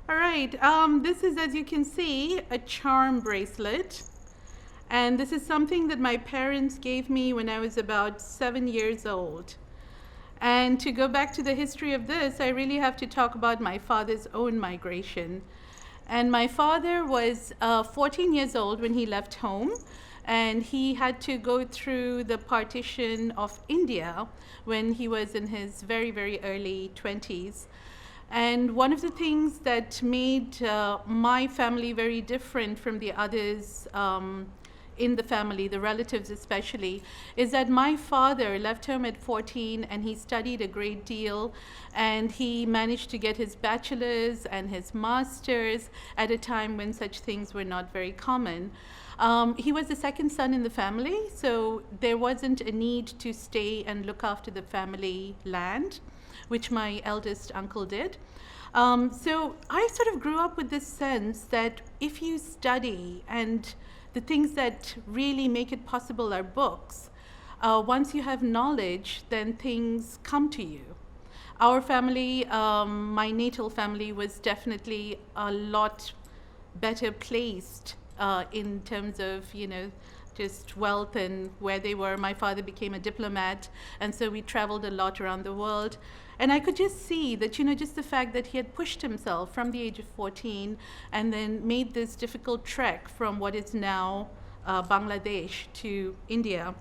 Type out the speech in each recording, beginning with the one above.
All right, this is, as you can see, a charm bracelet. And this is something that my parents gave me when I was about 7 years old. And to go back to the history of this, I really have to talk about my father's own migration. And my father was 14 years old when he left home, and he had to go through the partition of India when he was in his very, very early 20s. And one of the things that made my family very different from the others in the family, the relatives especially, is that my father left home at 14 and he studied a great deal, and he managed to get his bachelor's and his master's at a time when such things were not very common. He was the second son in the family, so there wasn't a need to stay and look after the family land, which my eldest uncle did. So I sort of grew up with this sense that if you study, and the things that really make it possible are books, once you have knowledge, then things come to you. Our family, my natal family, was definitely a lot better placed in terms of, just wealth and where they were. My father became a diplomat, and so we traveled a lot around the world. And I could just see that, just the fact that he had pushed himself from the age of 14 and then made this difficult trek from what is now Bangladesh to India.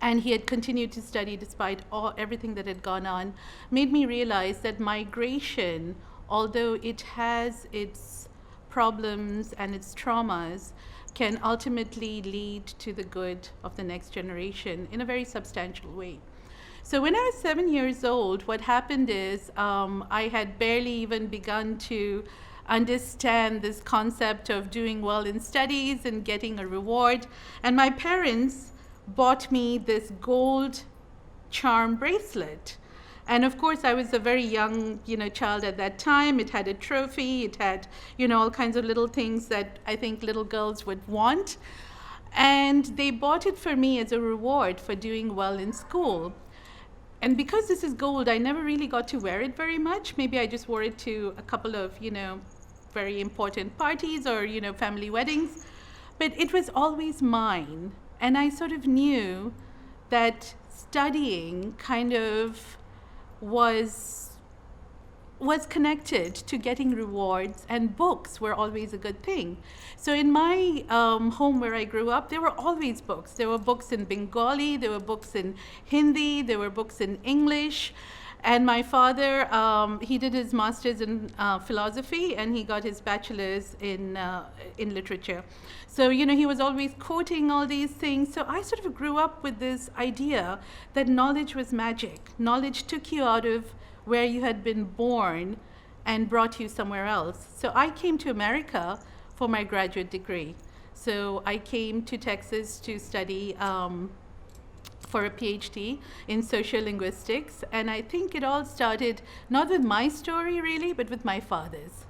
And he had continued to study despite everything that had gone on, made me realize that migration, although it has its problems and its traumas, can ultimately lead to the good of the next generation in a very substantial way. So when I was 7 years old, what happened is I had barely even begun to understand this concept of doing well in studies and getting a reward. And my parents bought me this gold charm bracelet. And of course, I was a very young, child at that time. It had a trophy. It had, all kinds of little things that I think little girls would want. And they bought it for me as a reward for doing well in school. And because this is gold, I never really got to wear it very much. Maybe I just wore it to a couple of, very important parties or, family weddings. But it was always mine. And I sort of knew that studying kind of was connected to getting rewards, and books were always a good thing. So in my home where I grew up, there were always books. There were books in Bengali, there were books in Hindi, there were books in English. And my father, he did his master's in philosophy, and he got his bachelor's in literature. So, he was always quoting all these things. So I sort of grew up with this idea that knowledge was magic. Knowledge took you out of where you had been born and brought you somewhere else. So I came to America for my graduate degree. So I came to Texas to study for a PhD in sociolinguistics. And I think it all started not with my story really, but with my father's.